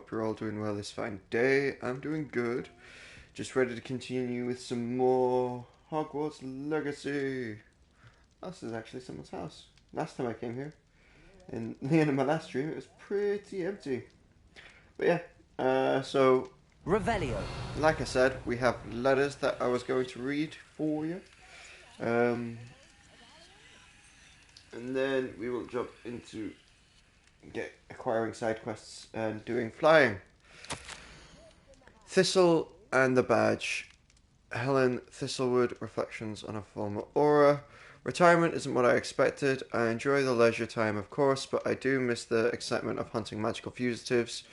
hope you're all doing well this fine day. I'm doing good. Just ready to continue with some more Hogwarts Legacy. This is actually someone's house. Last time I came here, in the end of my last stream, it was pretty empty. But yeah, so Revelio. like I said, we have letters that I was going to read for you. And then we will jump into acquiring side quests and doing flying. Thistle and the Badge. Helen Thistlewood, Reflections on a Former Aura. Retirement isn't what I expected. I enjoy the leisure time, of course, but I do miss the excitement of hunting magical fugitives.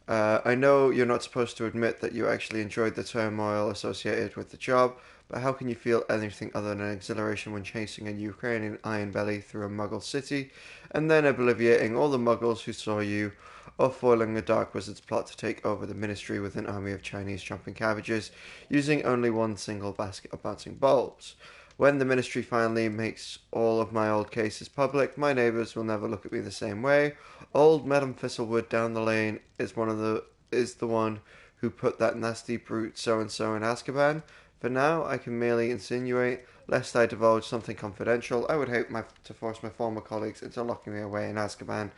I know you're not supposed to admit that you actually enjoyed the turmoil associated with the job, but how can you feel anything other than exhilaration when chasing a Ukrainian ironbelly through a Muggle city, and then obliviating all the Muggles who saw you, or foiling a Dark Wizard's plot to take over the Ministry with an army of Chinese chomping cabbages, using only one single basket of bouncing bulbs? When the Ministry finally makes all of my old cases public, my neighbours will never look at me the same way. Old Madam Thistlewood down the lane is the one who put that nasty brute so-and-so in Azkaban. For now, I can merely insinuate, lest I divulge something confidential. I would hate to force my former colleagues into locking me away in Azkaban.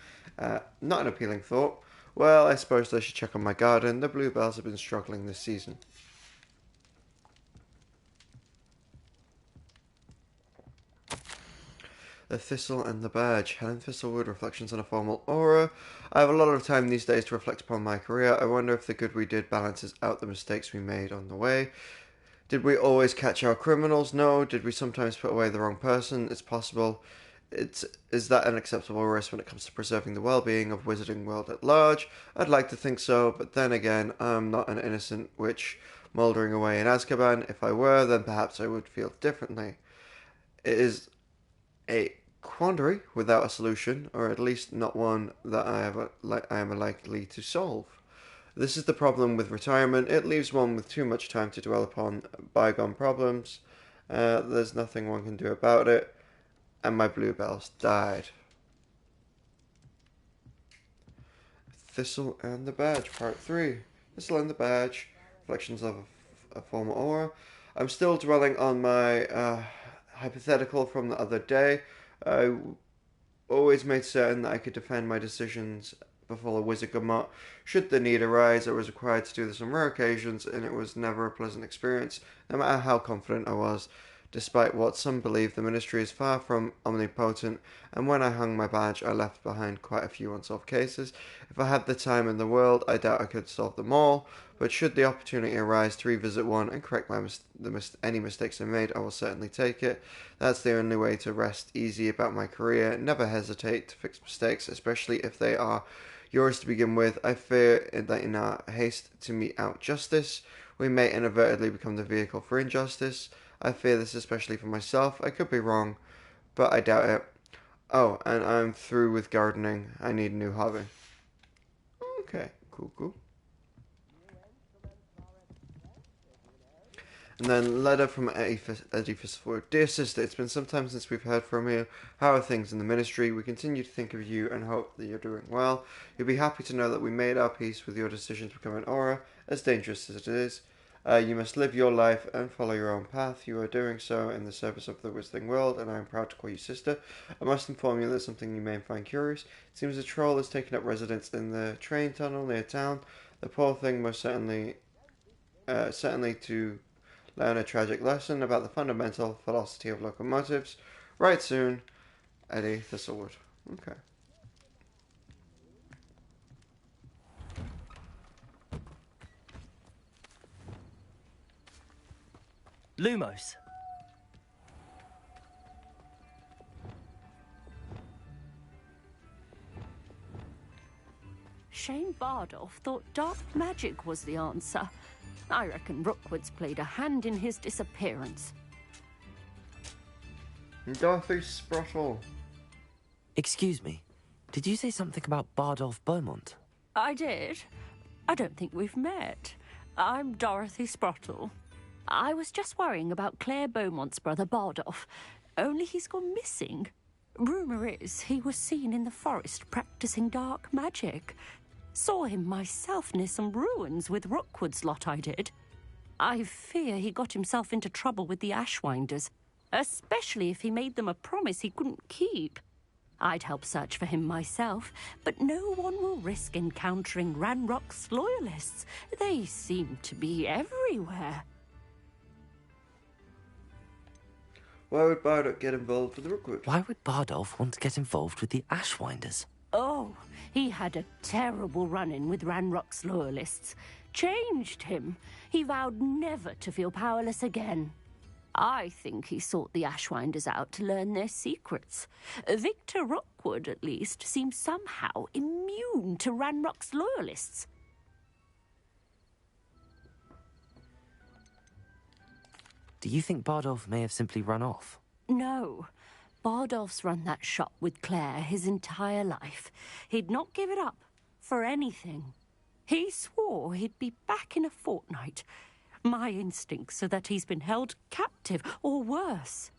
Not an appealing thought. Well, I suppose I should check on my garden. The bluebells have been struggling this season. The Thistle and the Badge. Helen Thistlewood, Reflections on a Formal Aura. I have a lot of time these days to reflect upon my career. I wonder if the good we did balances out the mistakes we made on the way. Did we always catch our criminals? No. Did we sometimes put away the wrong person? It's possible. Is that an acceptable risk when it comes to preserving the well-being of Wizarding World at large? I'd like to think so, but then again, I'm not an innocent witch mouldering away in Azkaban. If I were, then perhaps I would feel differently. It is a quandary without a solution, or at least not one that I am likely to solve. This is the problem with retirement. It leaves one with too much time to dwell upon bygone problems. There's nothing one can do about it, and my bluebells died. Thistle and the Badge, Part 3. Thistle and the Badge, Reflections of a Former Aura. I'm still dwelling on my hypothetical from the other day. I always made certain that I could defend my decisions before a wizard gamot. Should the need arise, I was required to do this on rare occasions, and it was never a pleasant experience, no matter how confident I was. Despite what some believe, the Ministry is far from omnipotent, and when I hung my badge, I left behind quite a few unsolved cases. If I had the time in the world, I doubt I could solve them all, but should the opportunity arise to revisit one and correct any mistakes I made, I will certainly take it. That's the only way to rest easy about my career. Never hesitate to fix mistakes, especially if they are yours to begin with. I fear that in our haste to mete out justice, we may inadvertently become the vehicle for injustice. I fear this especially for myself. I could be wrong, but I doubt it. Oh, and I'm through with gardening. I need a new hobby. Okay, cool. And then letter from Eddie Fistford. Dear sister, it's been some time since we've heard from you. How are things in the Ministry? We continue to think of you and hope that you're doing well. You'll be happy to know that we made our peace with your decision to become an Aura, as dangerous as it is. You must live your life and follow your own path. You are doing so in the service of the Wizarding World, and I am proud to call you sister. I must inform you that something you may find curious. It seems a troll has taken up residence in the train tunnel near town. The poor thing most certainly to learn a tragic lesson about the fundamental velocity of locomotives. Right soon, Eddie Thistlewood. Okay. Lumos. Shane Bardolph thought dark magic was the answer. I reckon Rookwood's played a hand in his disappearance. Dorothy Sprottle. Excuse me. Did you say something about Bardolph Beaumont? I did. I don't think we've met. I'm Dorothy Sprottle. I was just worrying about Claire Beaumont's brother Bardolph, only he's gone missing. Rumour is he was seen in the forest practicing dark magic. Saw him myself near some ruins with Rookwood's lot I did. I fear he got himself into trouble with the Ashwinders, especially if he made them a promise he couldn't keep. I'd help search for him myself, but no one will risk encountering Ranrock's loyalists. They seem to be everywhere. Why would Bardock get involved with Rookwood? Why would Bardolph want to get involved with the Ashwinders? Oh, he had a terrible run-in with Ranrock's loyalists. Changed him. He vowed never to feel powerless again. I think he sought the Ashwinders out to learn their secrets. Victor Rookwood, at least, seems somehow immune to Ranrock's loyalists. Do you think Bardolph may have simply run off? No. Bardolph's run that shop with Claire his entire life. He'd not give it up for anything. He swore he'd be back in a fortnight. My instincts are that he's been held captive, or worse.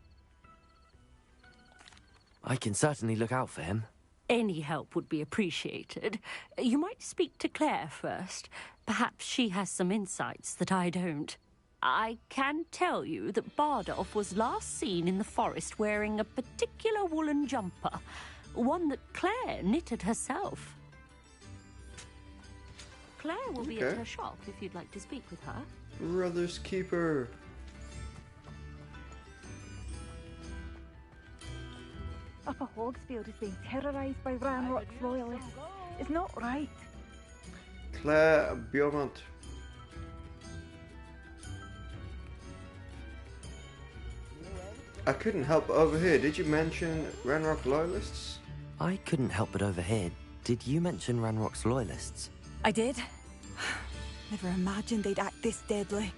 I can certainly look out for him. Any help would be appreciated. You might speak to Claire first. Perhaps she has some insights that I don't. I can tell you that Bardolph was last seen in the forest wearing a particular woolen jumper, one that Claire knitted herself. Claire will be at her shop if you'd like to speak with her. Brother's Keeper. Upper Hogsfield is being terrorised by Ranrock's loyalists. It's not right. Claire Beaumont. I couldn't help but overhear. Did you mention Ranrock loyalists? I couldn't help but overhear. Did you mention Ranrock's loyalists? I did. Never imagined they'd act this deadly.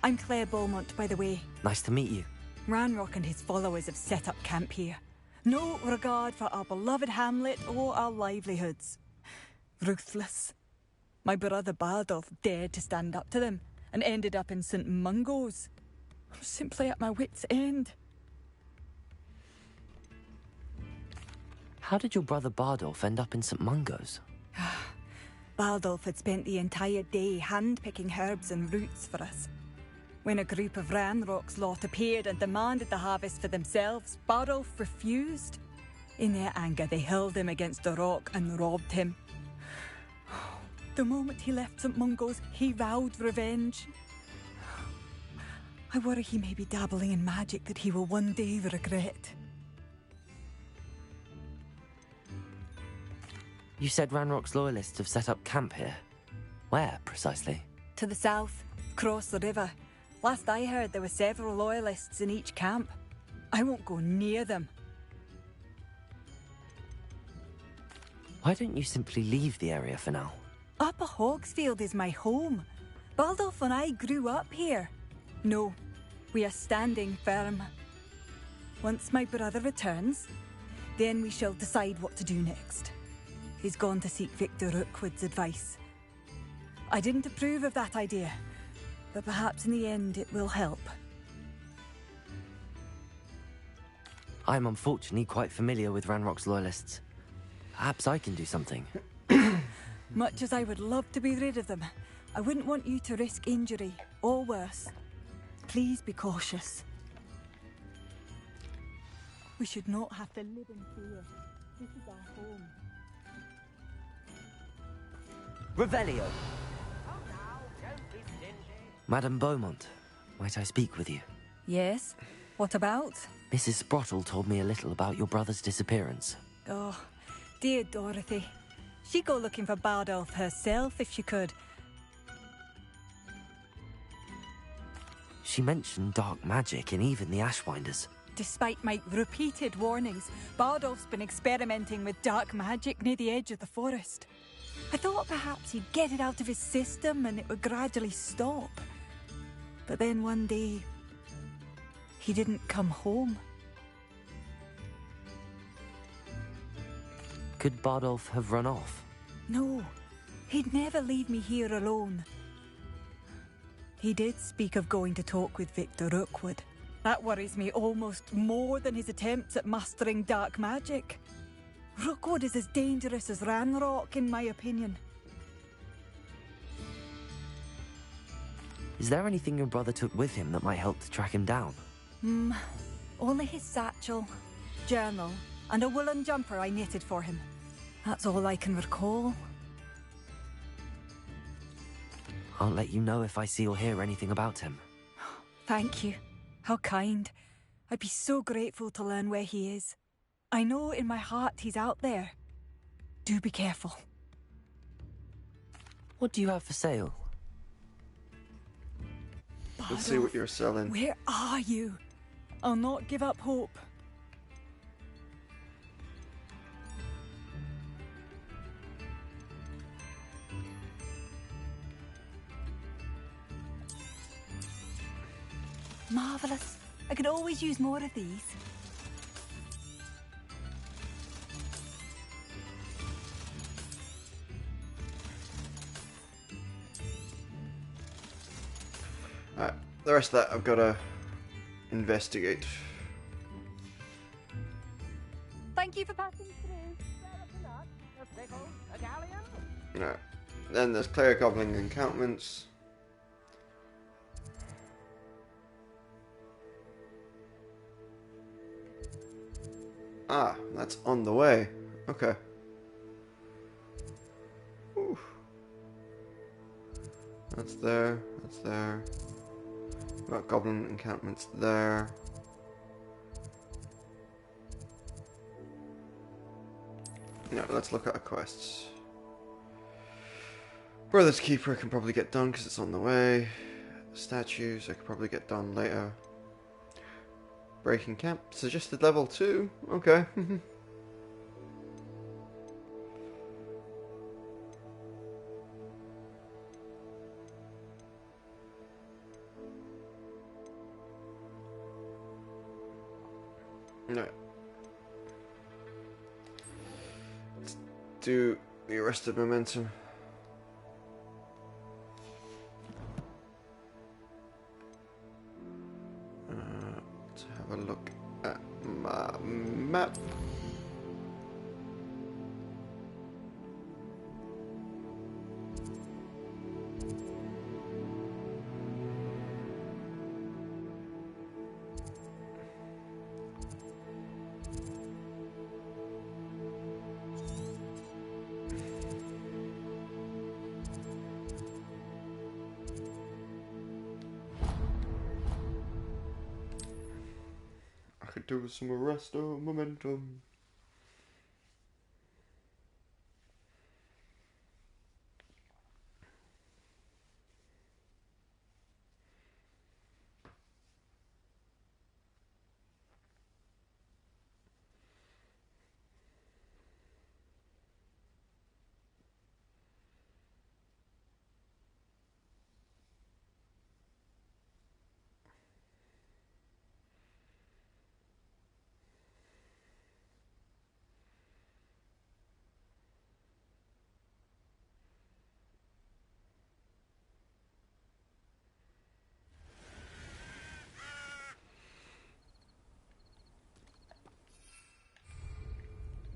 I'm Claire Beaumont, by the way. Nice to meet you. Ranrock and his followers have set up camp here. No regard for our beloved hamlet or our livelihoods. Ruthless. My brother Bardolph dared to stand up to them and ended up in St. Mungo's. I'm simply at my wit's end. How did your brother Bardolph end up in St. Mungo's? Bardolph had spent the entire day hand-picking herbs and roots for us. When a group of Ranrock's lot appeared and demanded the harvest for themselves, Bardolph refused. In their anger, they hurled him against a rock and robbed him. The moment he left St. Mungo's, he vowed revenge. I worry he may be dabbling in magic that he will one day regret. You said Ranrock's loyalists have set up camp here. Where, precisely? To the south, across the river. Last I heard, there were several loyalists in each camp. I won't go near them. Why don't you simply leave the area for now? Upper Hogsfield is my home. Bardolph and I grew up here. No, we are standing firm. Once my brother returns, then we shall decide what to do next. He's gone to seek Victor Rookwood's advice. I didn't approve of that idea, but perhaps in the end it will help. I'm unfortunately quite familiar with Ranrock's loyalists. Perhaps I can do something. Much as I would love to be rid of them, I wouldn't want you to risk injury, or worse. Please be cautious. We should not have to live in fear. This is our home. Revelio! Madame Beaumont, might I speak with you? Yes? What about? Mrs. Sprottle told me a little about your brother's disappearance. Oh, dear Dorothy. She'd go looking for Bardolph herself if she could. She mentioned dark magic and even the Ashwinders. Despite my repeated warnings, Bardolph's been experimenting with dark magic near the edge of the forest. I thought perhaps he'd get it out of his system and it would gradually stop. But then one day, he didn't come home. Could Bardolph have run off? No, he'd never leave me here alone. He did speak of going to talk with Victor Rookwood. That worries me almost more than his attempts at mastering dark magic. Rookwood is as dangerous as Ranrock, in my opinion. Is there anything your brother took with him that might help to track him down? Only his satchel, journal, and a woolen jumper I knitted for him. That's all I can recall. I'll let you know if I see or hear anything about him. Thank you. How kind. I'd be so grateful to learn where he is. I know in my heart he's out there. Do be careful. What do you have for sale? Let's see what you're selling. Where are you? I'll not give up hope. Marvellous. I could always use more of these. Alright, the rest of that I've got to investigate. Thank you for passing through. Alright, then there's cleric goblin encampments. Ah, that's on the way. Okay. Oof. That's there. That's there. Got goblin encampments there. No, let's look at our quests. Brother's Keeper I can probably get done because it's on the way. Statues I could probably get done later. Breaking camp suggested level 2. Okay. No. Let's do the arrested momentum. Let's have a look at my map. I could do with some arresto momentum.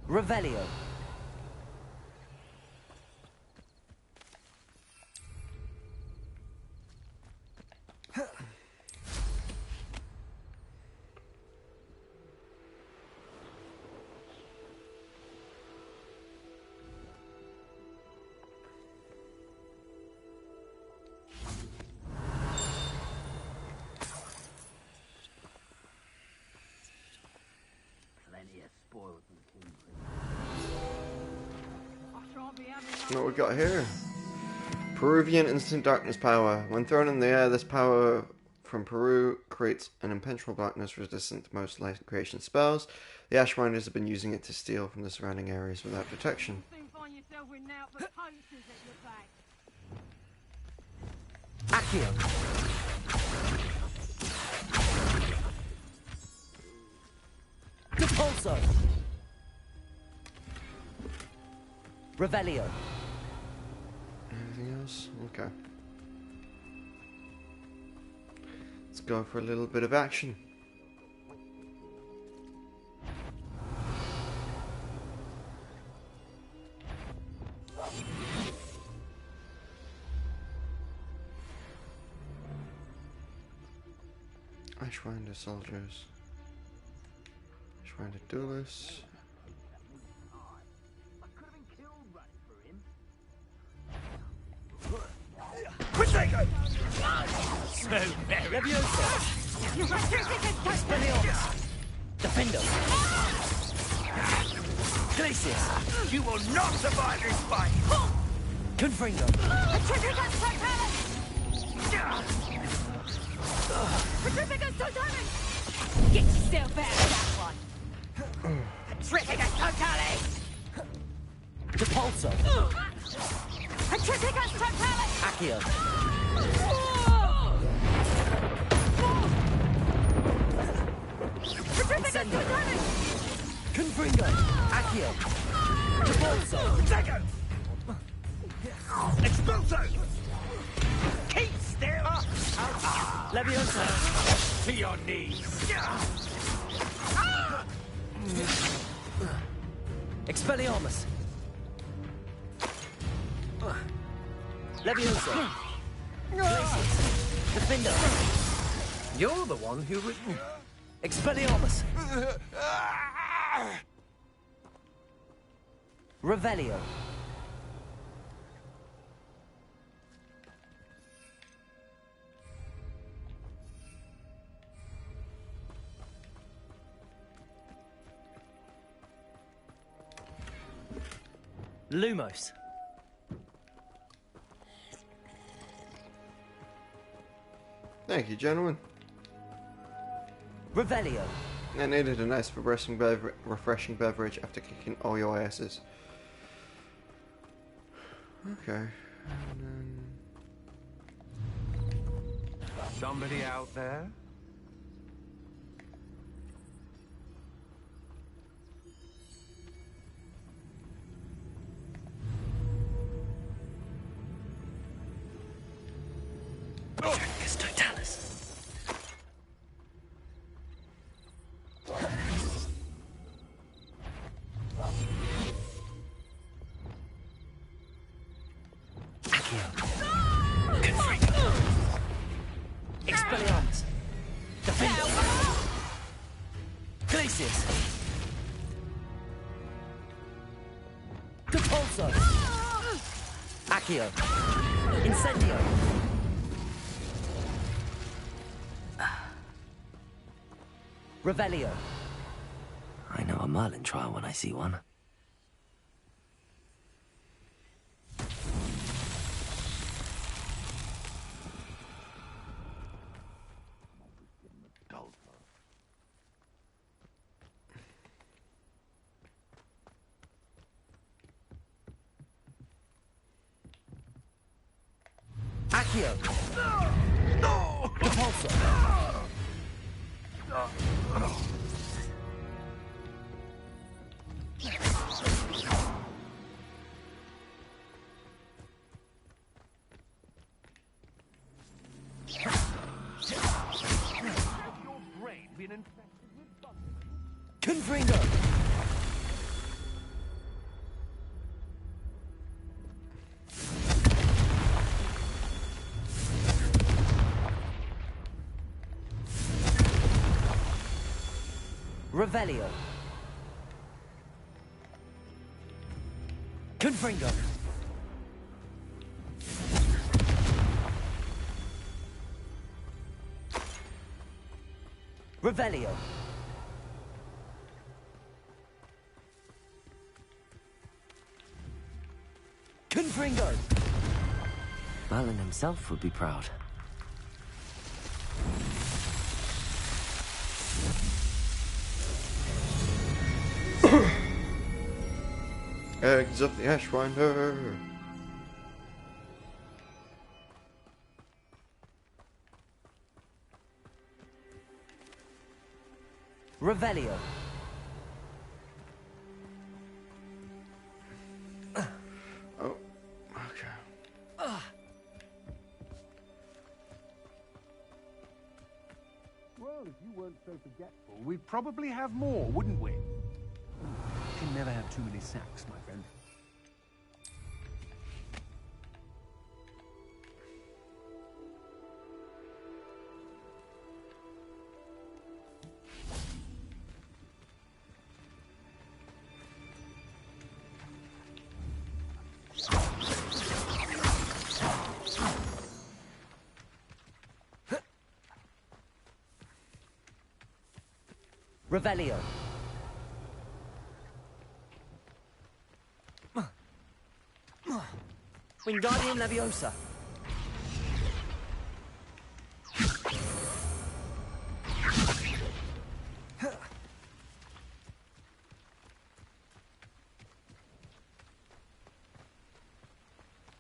Revelio. What we got here? Peruvian instant darkness power. When thrown in the air, this power from Peru creates an impenetrable blackness resistant to most light creation spells. The Ashwinders have been using it to steal from the surrounding areas without detection. Accio. Repulso. Revelio. Anything else? Okay. Let's go for a little bit of action. Ashwinder soldiers. Ashwinder duelists. Mythical! So very Leviosa! Expelliarmus! Defender! Glacius! You will not survive this fight! Confringo! Get yourself out of that one! Petrificus totalis! Depulso! Petrificus totalis! Accio! Petrificus totalis! Confringo! Accio! Depulso! Protego! Expulso! Keep still! Leviosa! To your knees! Expelliarmus! Leviosa! Glacius! Defender! You're the one who... Expelliarmus! Revelio! Lumos! Thank you, gentlemen. Revelio! I needed a nice refreshing beverage after kicking all your asses. Okay. Somebody out there? Petrificus totalis! Accio! Confringo! Expelliarmus! Defender! Glacius! Depulso! Accio! Incendio! Revelio! I know a Merlin trial when I see one. Accio! Depulso! Confringo! Revelio! Confringo! Revelio! Confringo! Merlin himself would be proud. Eggs of the Ashwinder. Revelio. Oh, okay. Well, if you weren't so forgetful, we'd probably have more, wouldn't we? Can never have too many sacks, my friend. Revelio. Wingardium Leviosa.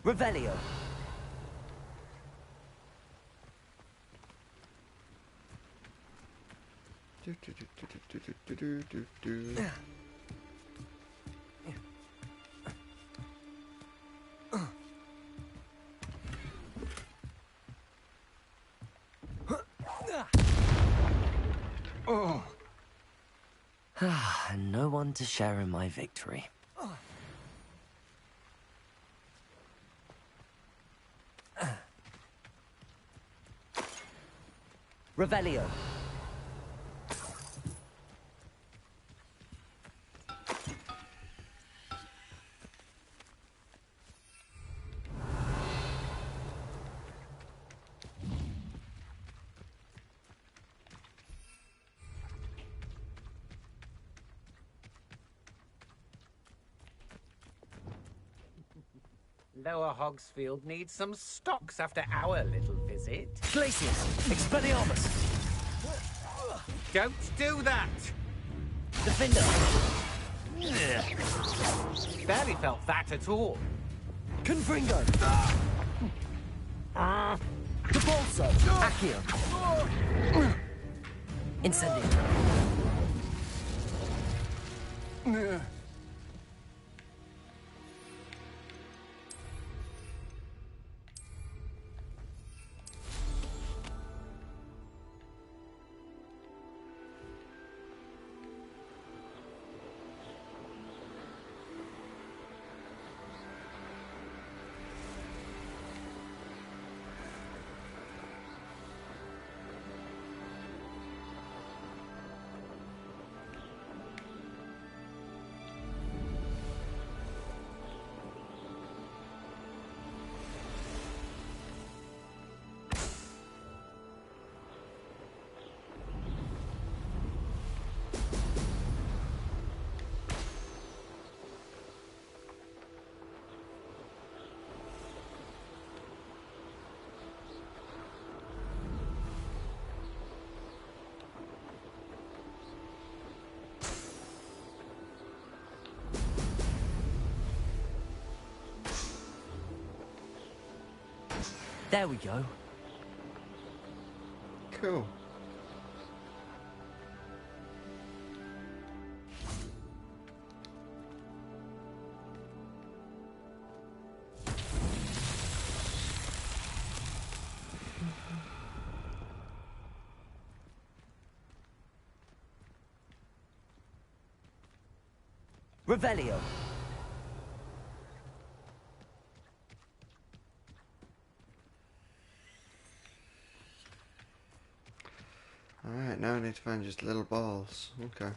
Revelio. And no one to share in my victory. Revelio. Lower Hogsfield needs some stocks after our little visit. Glacius. Expelliarmus. Don't do that! Defender. Barely felt that at all. Confringo. Depulso. Accio. Incendio. There we go. Cool. Revelio. Alright, now I need to find just little balls. Okay.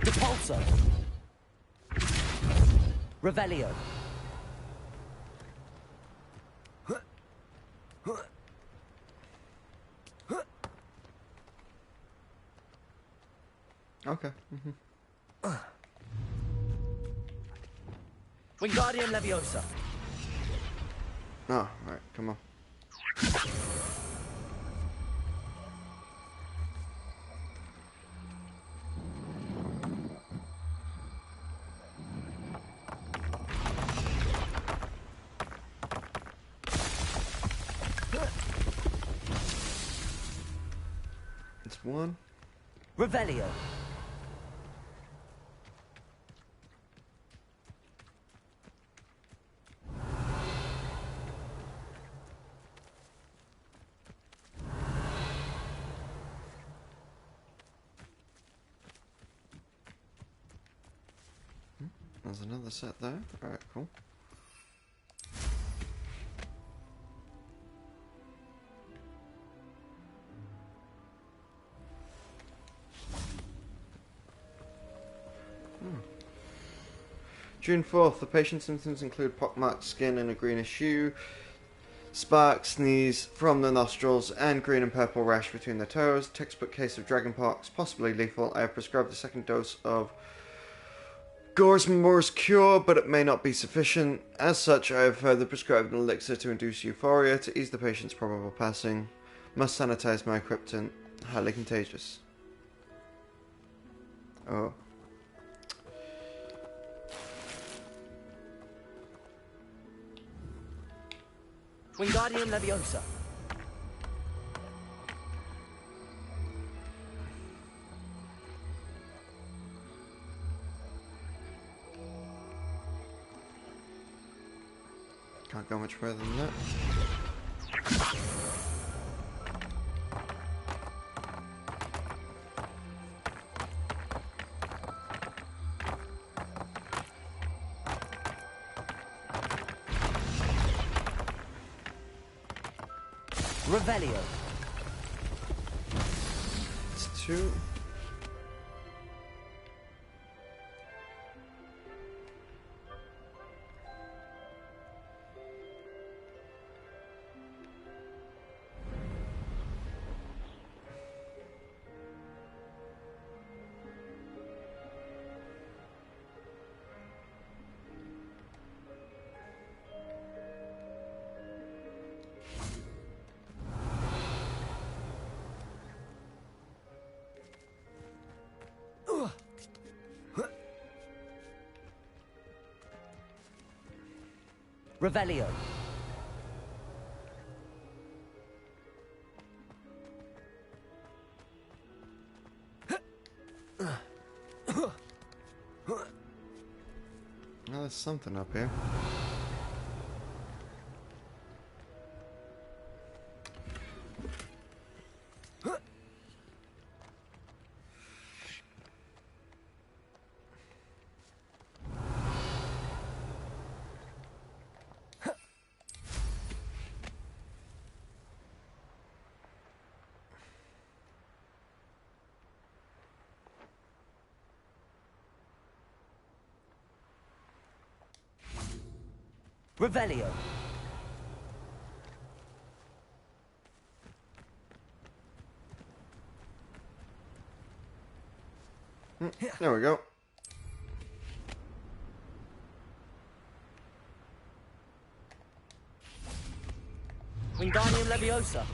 Depulso. Revelio. Okay. Wingardium Leviosa. Oh, right, come on. It's one. Revelio. There's another set there. Alright, cool. June 4th, the patient's symptoms include pockmarked skin and a greenish hue, spark, sneeze from the nostrils, and green and purple rash between the toes. Textbook case of dragonpox, possibly lethal. I have prescribed the second dose of Gorsmore's cure, but it may not be sufficient. As such, I have further prescribed an elixir to induce euphoria to ease the patient's probable passing. Must sanitize my equipment. Highly contagious. Oh. Wingardium Leviosa. Can't go much further than that. Revelio. It's 2. Revelio. Well, there's something up here. Revelio. There we go. Wingardium Leviosa.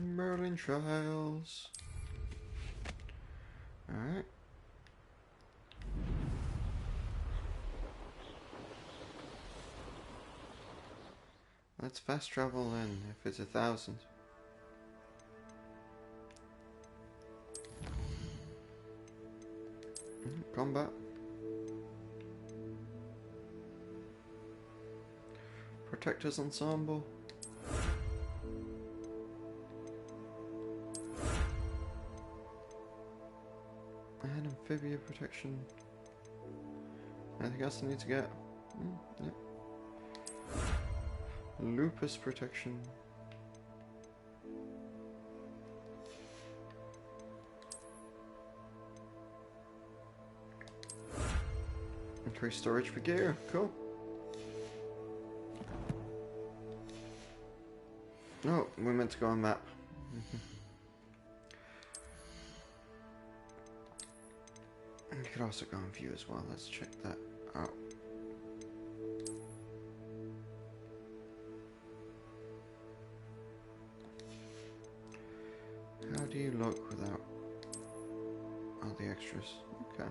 Merlin Trials. Alright. Let's fast travel then, if it's 1,000. Combat. Protectors Ensemble. And Amphibia Protection. Anything else I need to get? Yep. Lupus Protection. Increased storage for gear. Cool. Oh, we're meant to go on map. You could also go on view as well. Let's check that out. How do you look without all the extras? Okay.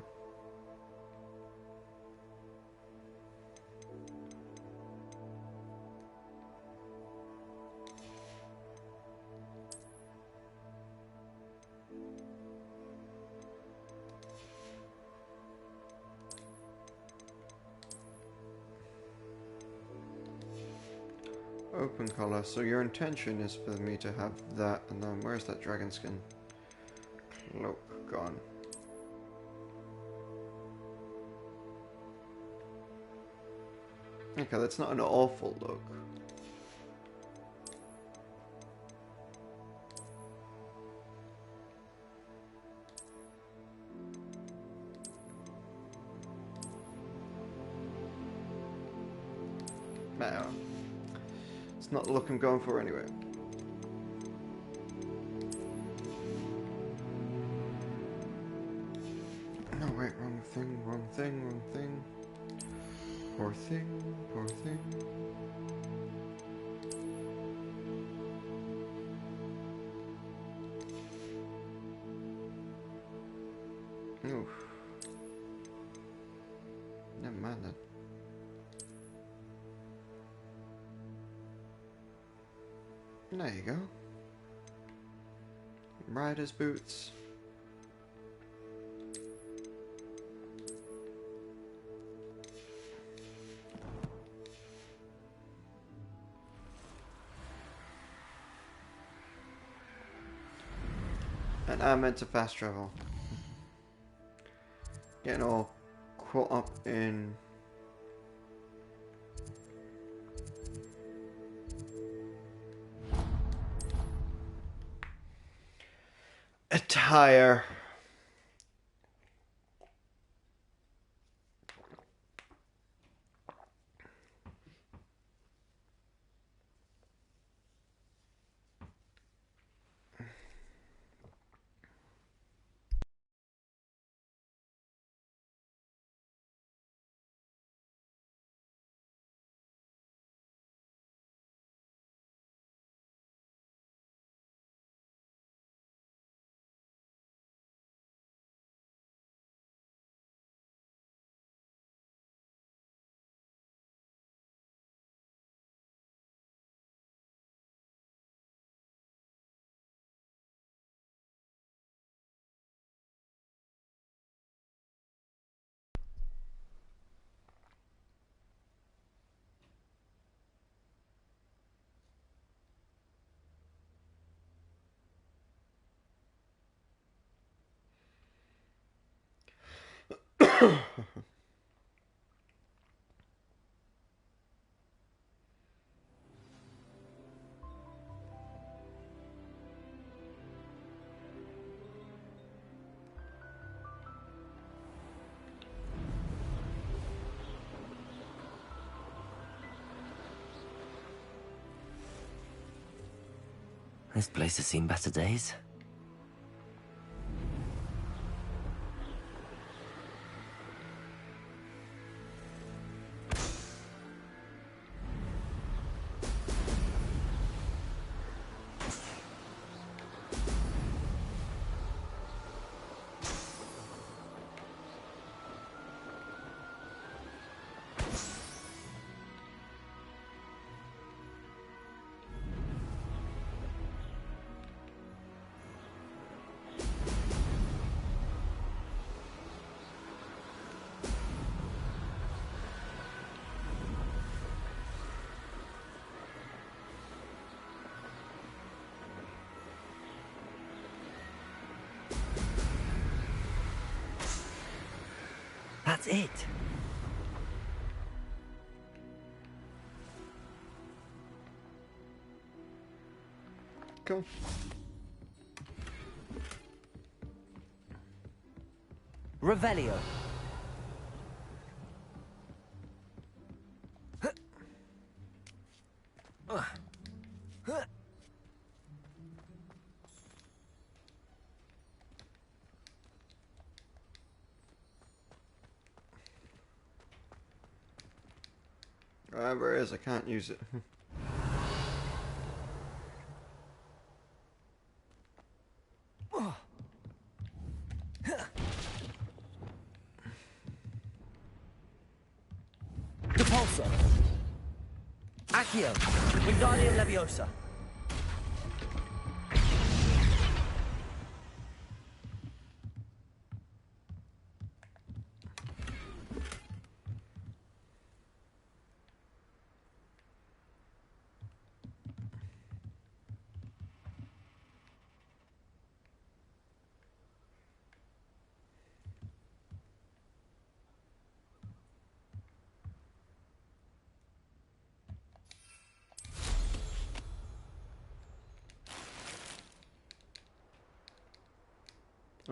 open color. So your intention is for me to have that, and then where's that dragon skin cloak gone? Okay, that's not an awful look. No. It's not the look I'm going for anyway. No, wait, wrong thing, wrong thing, wrong thing. Poor thing, poor thing. Oof. Never mind then. There you go. Rider's boots. And I'm meant to fast travel. Getting all caught up in attire. This place has seen better days. That's it. Cool. Revelio. Wherever it is, I can't use it. Depulso. Accio. Wingardium Leviosa.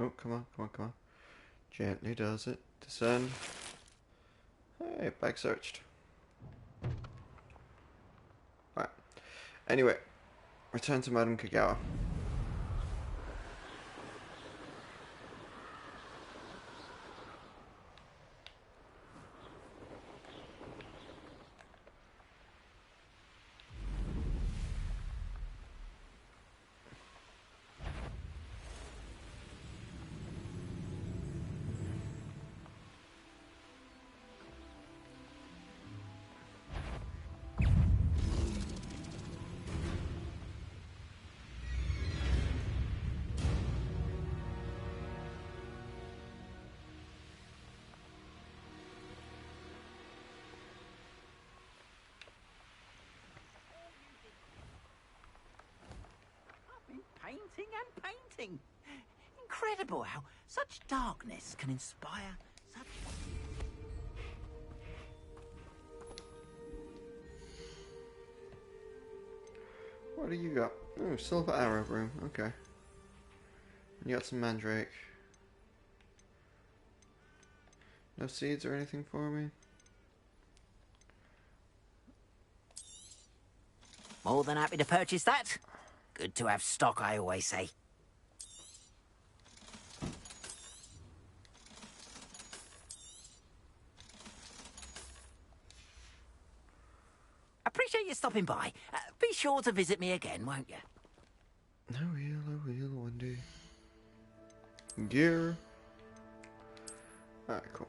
Oh, come on, come on, come on. Gently does it. Descend. Hey, bag searched. Alright. Anyway, return to Madame Kagawa. Painting and painting. Incredible how such darkness can inspire such... What do you got? Oh, silver arrow broom. Okay. You got some mandrake. No seeds or anything for me? More than happy to purchase that. Good to have stock, I always say. Appreciate you stopping by. Be sure to visit me again, won't you? I will one day. Gear. Alright, cool.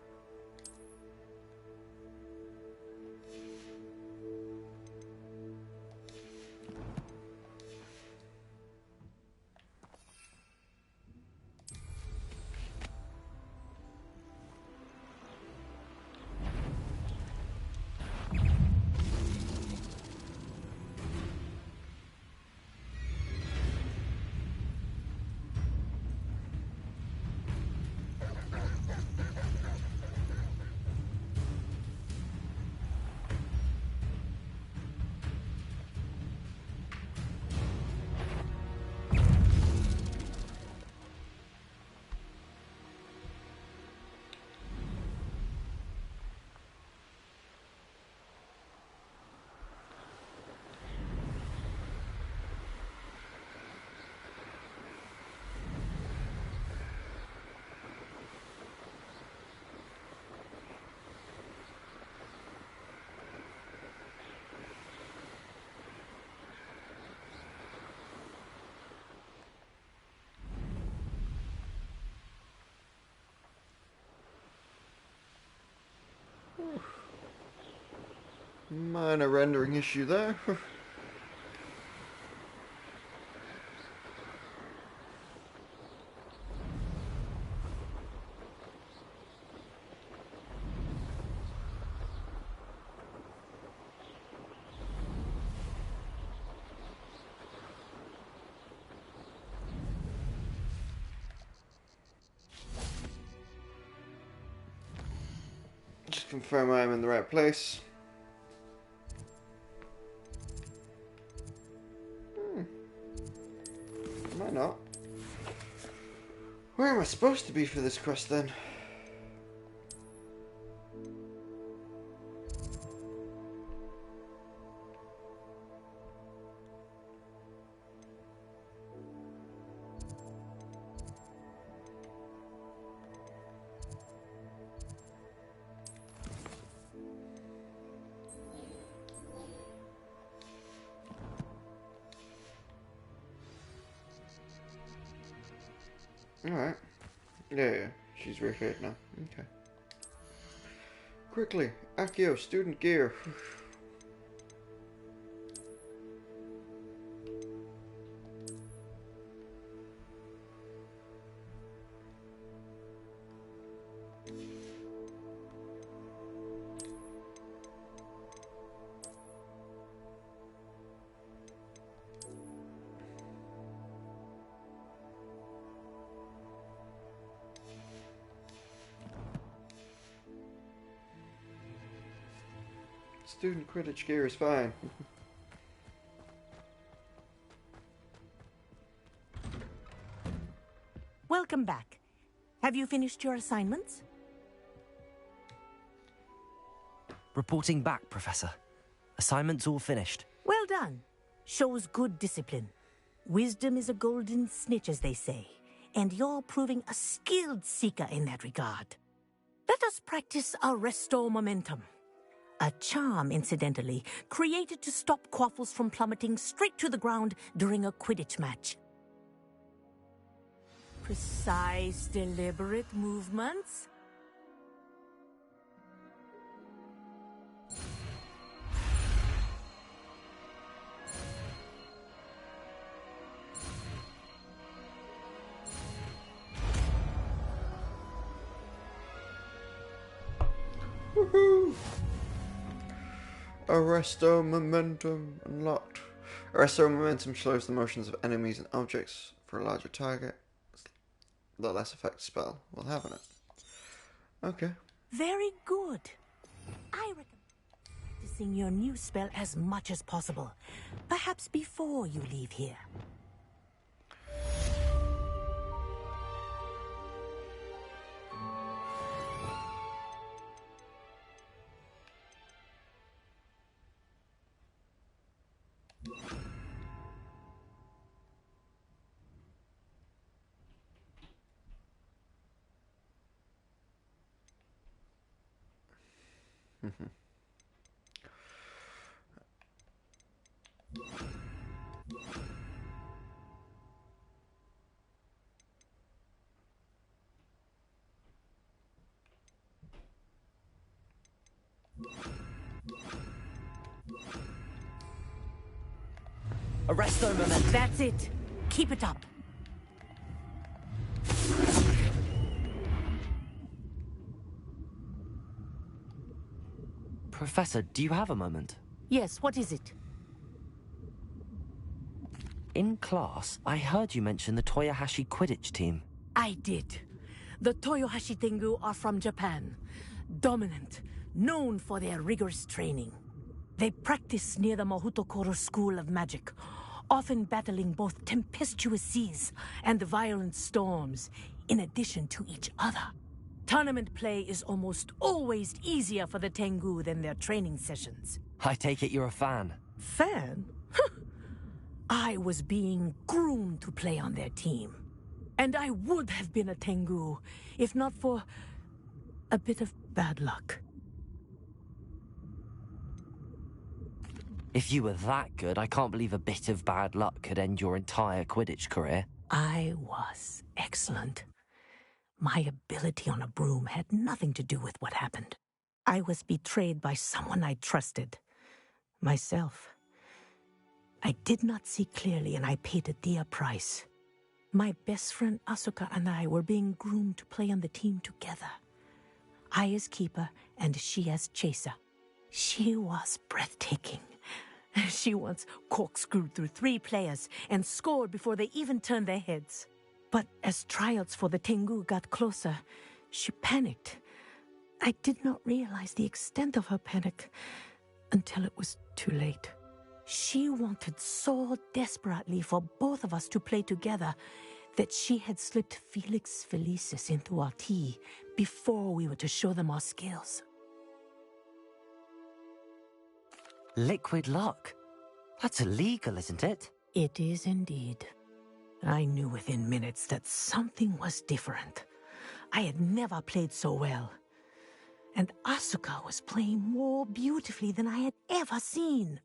Minor rendering issue there. Just confirm I'm in the right place. Am I not? Where am I supposed to be for this quest then? Alright. Yeah, she's reappeared now. Okay. Quickly, Akio, student gear. Student Quidditch gear is fine. Welcome back. Have you finished your assignments? Reporting back, Professor. Assignments all finished. Well done. Shows good discipline. Wisdom is a golden snitch, as they say, and you're proving a skilled seeker in that regard. Let us practice Arresto Momentum. A charm, incidentally, created to stop quaffles from plummeting straight to the ground during a Quidditch match. Precise, deliberate movements. Woohoo! Arresto momentum unlocked. Arresto momentum slows the motions of enemies and objects for a larger target. The less effective spell will have on it. Okay. Very good. I recommend practicing your new spell as much as possible. Perhaps before you leave here. Arresto momentum. That's it. Keep it up. Professor, do you have a moment? Yes, what is it? In class, I heard you mention the Toyohashi Quidditch team. I did. The Toyohashi Tengu are from Japan. Dominant, known for their rigorous training. They practice near the Mahutokoro School of Magic, often battling both tempestuous seas and violent storms, in addition to each other. Tournament play is almost always easier for the Tengu than their training sessions. I take it you're a fan. Fan? I was being groomed to play on their team. And I would have been a Tengu, if not for a bit of bad luck. If you were that good, I can't believe a bit of bad luck could end your entire Quidditch career. I was excellent. My ability on a broom had nothing to do with what happened. I was betrayed by someone I trusted. Myself. I did not see clearly, and I paid a dear price. My best friend Asuka and I were being groomed to play on the team together. I as keeper, and she as chaser. She was breathtaking. She once corkscrewed through 3 players and scored before they even turned their heads. But as tryouts for the Tengu got closer, she panicked. I did not realize the extent of her panic until it was too late. She wanted so desperately for both of us to play together that she had slipped Felix Felicis into our tea before we were to show them our skills. Liquid luck? That's illegal, isn't it? It is indeed. I knew within minutes that something was different. I had never played so well. And Asuka was playing more beautifully than I had ever seen.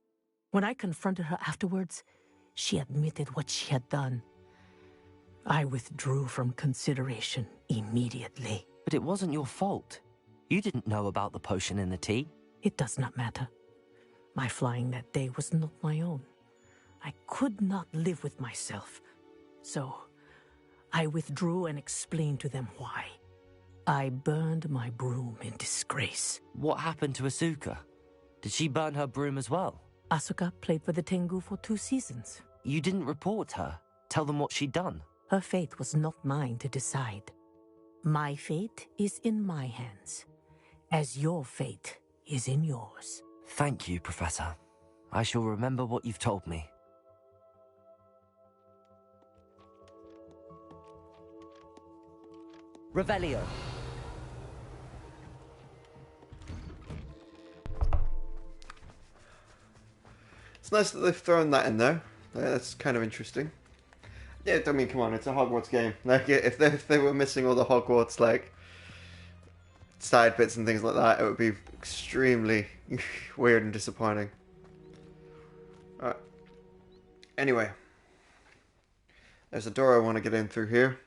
When I confronted her afterwards, she admitted what she had done. I withdrew from consideration immediately. But it wasn't your fault. You didn't know about the potion in the tea. It does not matter. My flying that day was not my own. I could not live with myself. So, I withdrew and explained to them why. I burned my broom in disgrace. What happened to Asuka? Did she burn her broom as well? Asuka played for the Tengu for 2 seasons. You didn't report her? Tell them what she'd done? Her fate was not mine to decide. My fate is in my hands, as your fate is in yours. Thank you, Professor. I shall remember what you've told me. Revelio. It's nice that they've thrown that in there. That's kind of interesting. Yeah, I mean, come on, it's a Hogwarts game. Like, if they were missing all the Hogwarts, like, side bits and things like that, it would be extremely weird and disappointing. Alright. Anyway. There's a door I want to get in through here.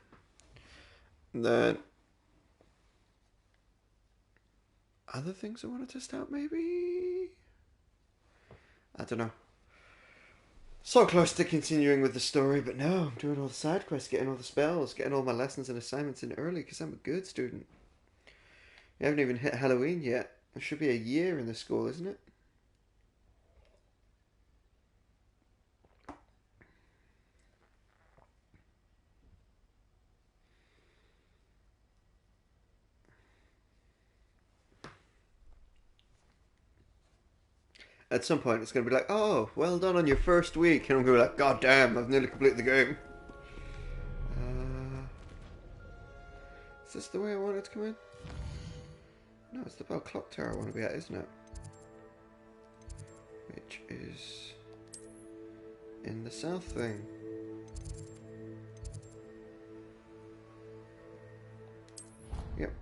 And then... other things I want to test out, maybe? I don't know. So close to continuing with the story, but no, I'm doing all the side quests, getting all the spells, getting all my lessons and assignments in early, because I'm a good student. You haven't even hit Halloween yet. It should be a year in the school, isn't it? At some point, it's going to be like, oh, well done on your first week. And I'm going to be like, god damn, I've nearly completed the game. Is this the way I want it to come in? No, it's the bell clock tower I want to be at, isn't it? Which is in the south thing. Yep.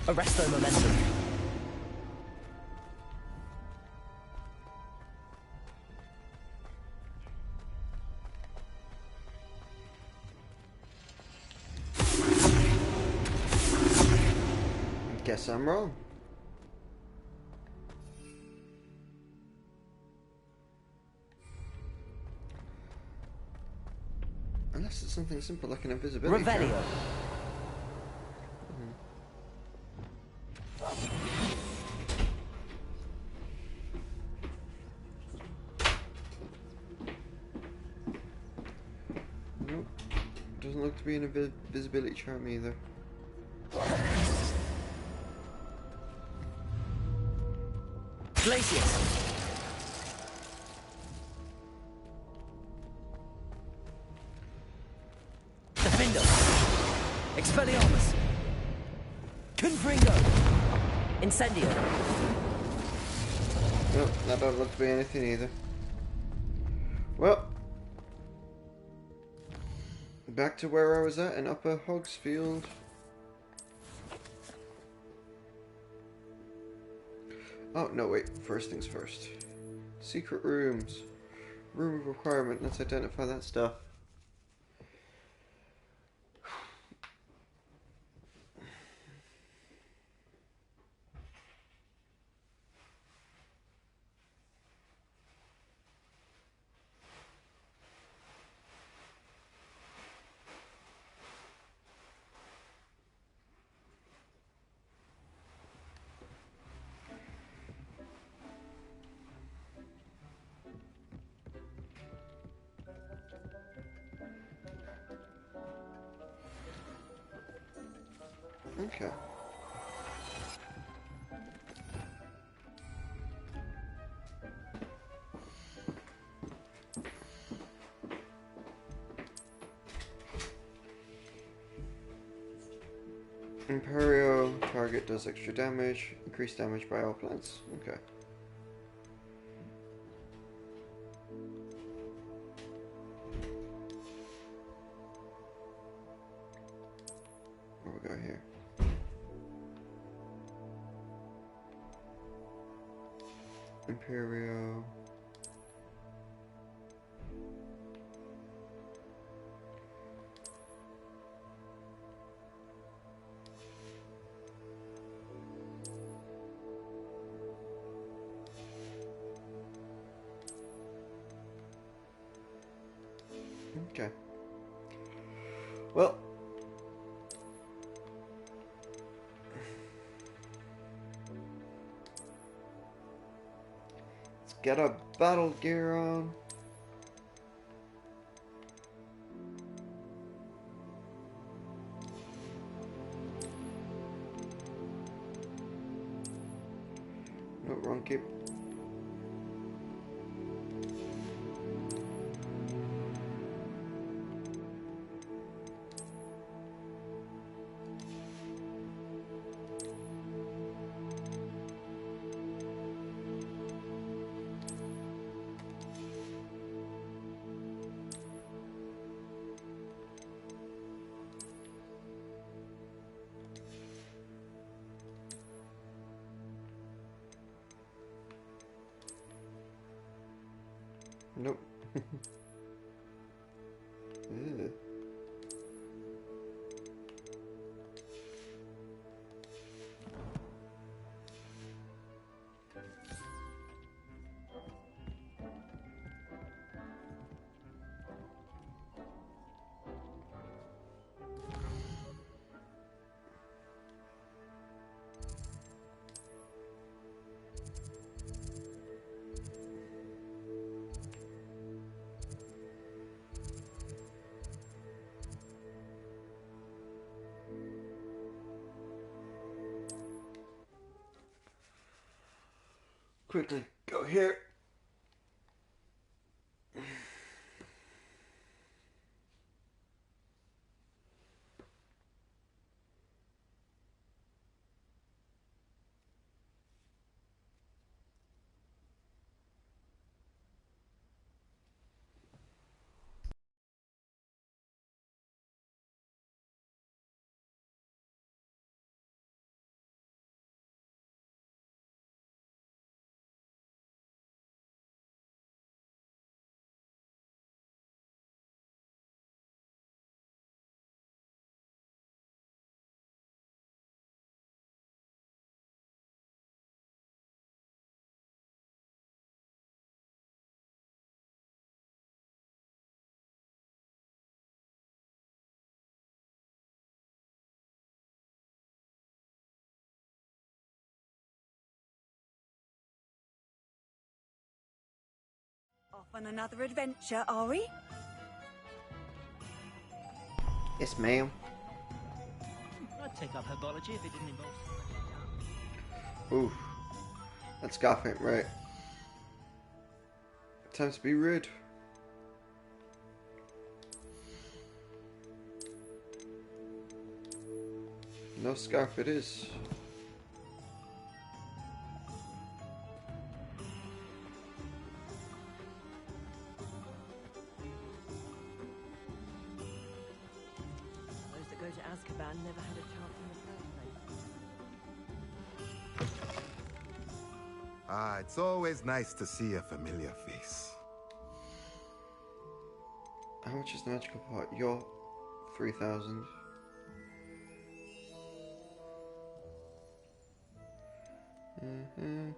Arresto momentum. Guess I'm wrong. Unless it's something simple like an invisibility Revelio. charm. Nope. Doesn't look to be an invisibility charm either. Glacius. Defendo. Expelliarmus. Confringo. Incendio. Nope, that don't look to be anything either. Well, back to where I was at in Upper Hogsfield. Oh, no, wait. First things first. Secret rooms. Room of requirement. Let's identify that stuff. Okay. Imperio target does extra damage, increased damage by all plants. Okay. go here. Imperial. Okay. Well, let's get our battle gear on. No, wrong keep. Nope. Ew. Quickly go here. Off on another adventure, are we? Yes, ma'am. I'd take up herbology if it didn't involve Oof. That's Garfield, right? Time to be rude. No scarf it is. those that go to Azkaban never had a chance in the first place. Ah, it's always nice to see a familiar face. How much is the magical pot? You're 3,000. Mm-hmm.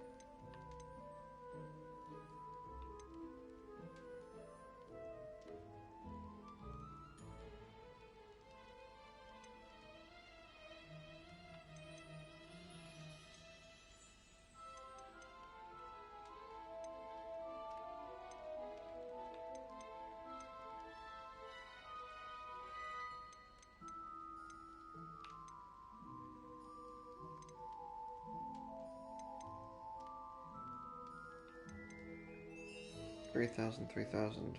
Three thousand.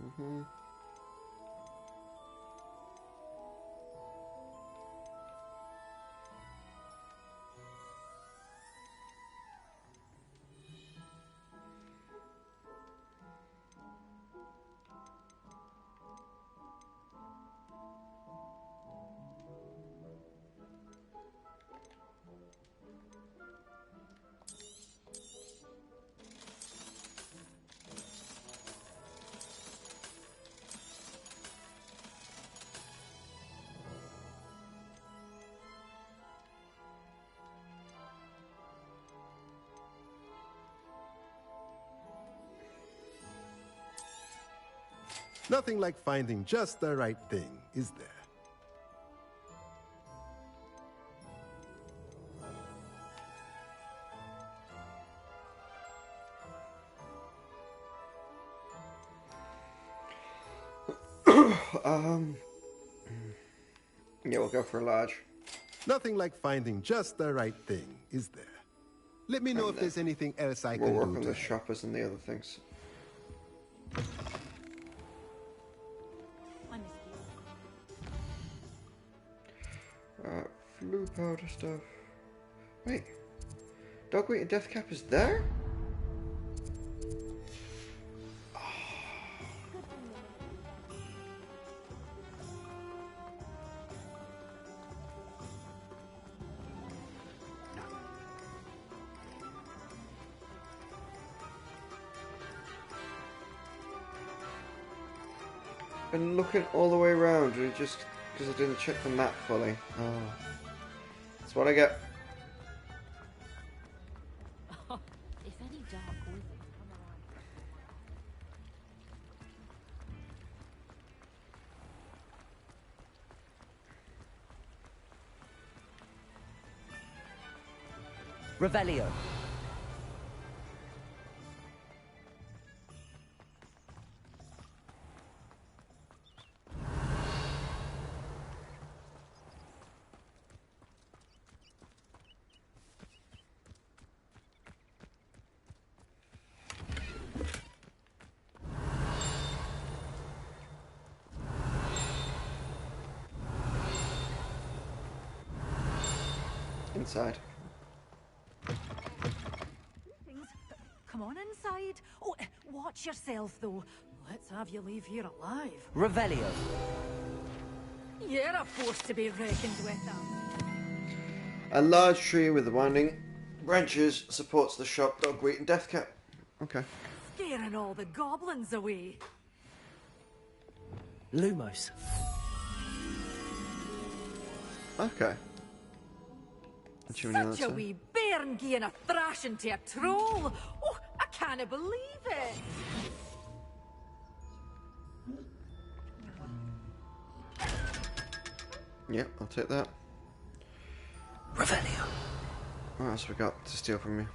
Mm-hmm. Nothing like finding just the right thing, is there? Yeah, we'll go for a large. Nothing like finding just the right thing, is there? Let me know if there's anything else I We'll can work do on to the help. shoppers and the other things. Flu powder stuff. Wait, dogweed and death cap is there? Been looking all the way around, and just because I didn't check the map fully. Oh, that's what I get. If any dark wizards come around. Revelio. Inside. Come on inside. Oh, watch yourself, though. Let's have you leave here alive. Revelio. You're a force to be reckoned with, them. A large tree with the winding branches supports the shop, dogweed and death cap. Okay. Scaring all the goblins away. Lumos. Okay. Such a wee bairn gieing a thrashing to a troll. Oh, I can't believe it. Yep, I'll take that. Revelio. What else we got to steal from you?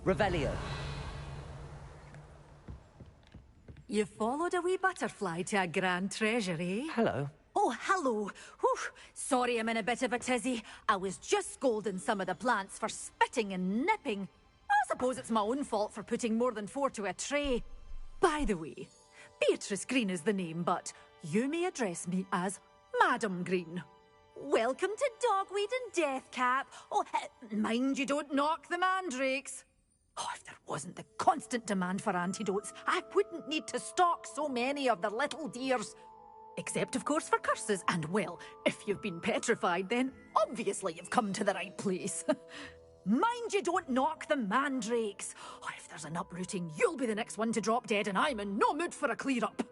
Revelio. You followed a wee butterfly to a grand treasure, eh? Hello. Oh, hello. Whew. Sorry I'm in a bit of a tizzy. I was just scolding some of the plants for spitting and nipping. I suppose it's my own fault for putting more than 4 to a tray. By the way, Beatrice Green is the name, but you may address me as Madam Green. Welcome to Dogweed and Deathcap. Oh, mind you don't knock the mandrakes. Oh, if there wasn't the constant demand for antidotes, I wouldn't need to stock so many of the little dears. Except, of course, for curses. And, well, if you've been petrified, then obviously you've come to the right place. Mind you don't knock the mandrakes. Oh, if there's an uprooting, you'll be the next one to drop dead, and I'm in no mood for a clear-up.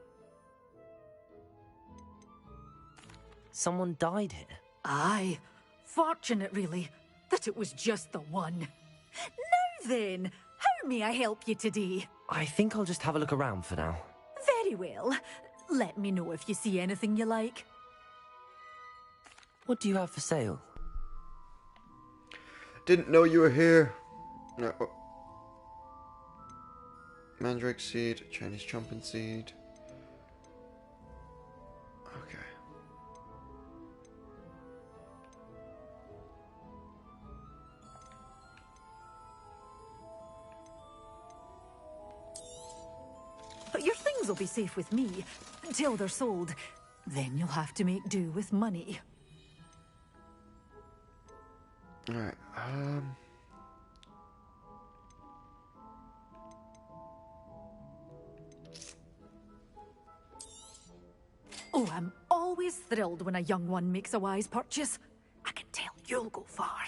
Someone died here. Aye. Fortunate, really, that it was just the one. Now then, how may I help you today? I think I'll just have a look around for now. Very well. Let me know if you see anything you like. What do you have for sale? Didn't know you were here. No, oh. Mandrake seed, Chinese trumpet seed. Okay. But your things will be safe with me until they're sold. Then you'll have to make do with money. Alright, Oh, I'm always thrilled when a young one makes a wise purchase. I can tell you'll go far.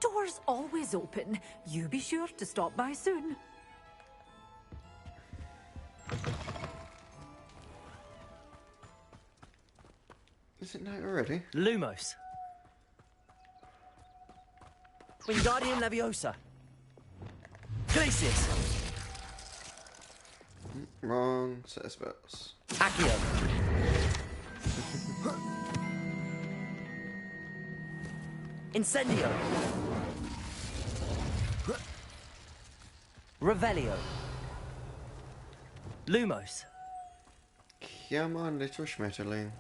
Doors always open. You be sure to stop by soon. Is it night already? Lumos. Wingardium Leviosa. Glacius. Wrong set of spells. Accio. Incendio. Revelio. Lumos. Come on, little Schmetterling.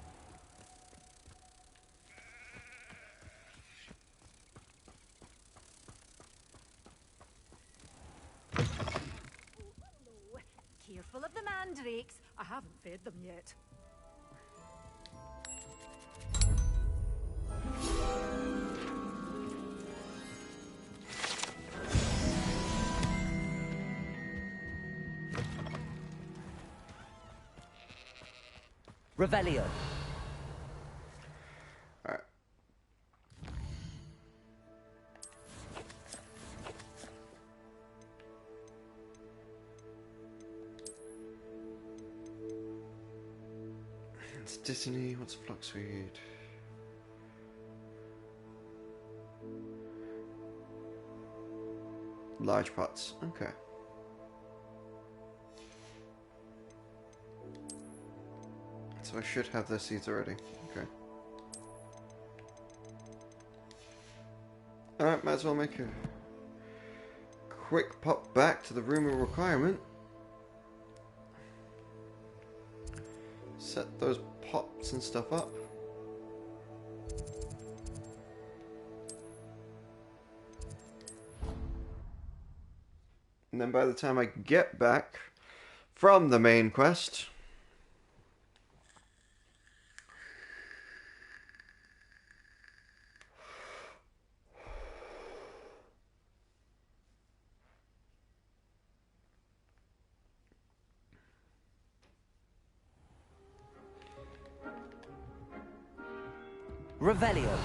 Careful of the mandrakes. I haven't fed them yet. Revelio. Alright. It's Disney, what's Fluxweed? Large pots, okay. So I should have the seeds already. Okay. Alright, might as well make a quick pop back to the room of requirement. Set those pots and stuff up. And then by the time I get back from the main quest, Revelio.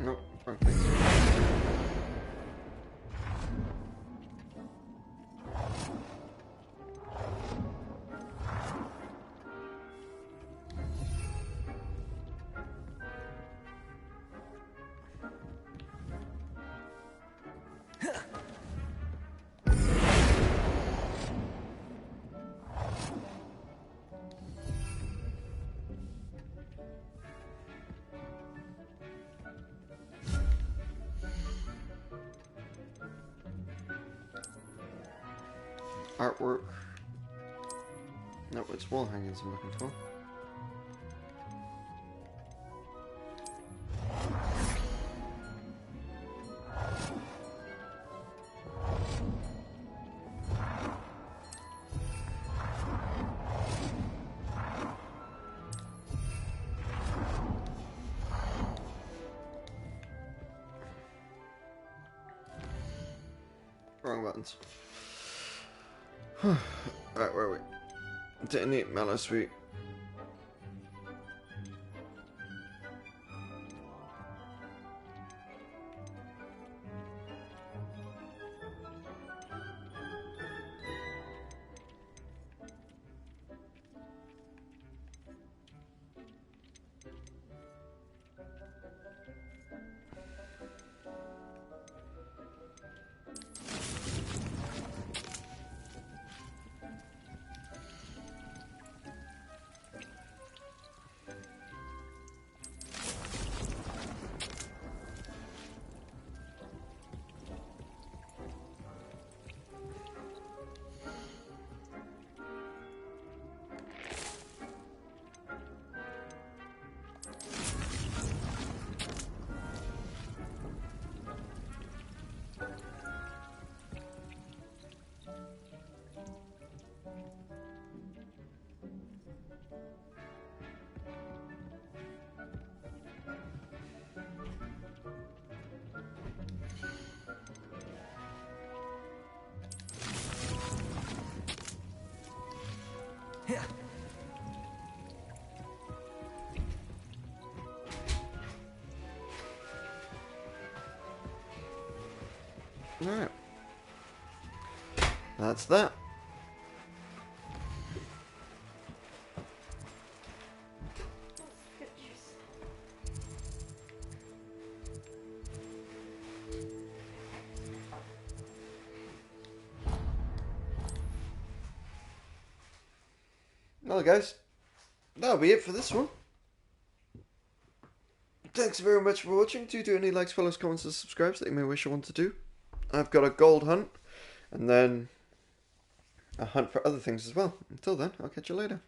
Nope, wrong thing. Artwork. No, it's wall hangings I'm looking for. Wrong buttons. Right, where are we? Detonate Mallow Sweet. Alright. That's that. Well, guys, that'll be it for this one. Thanks very much for watching. Do any likes, follows, comments, and subscribes that you may wish or want to do. I've got a gold hunt, and then a hunt for other things as well. Until then, I'll catch you later.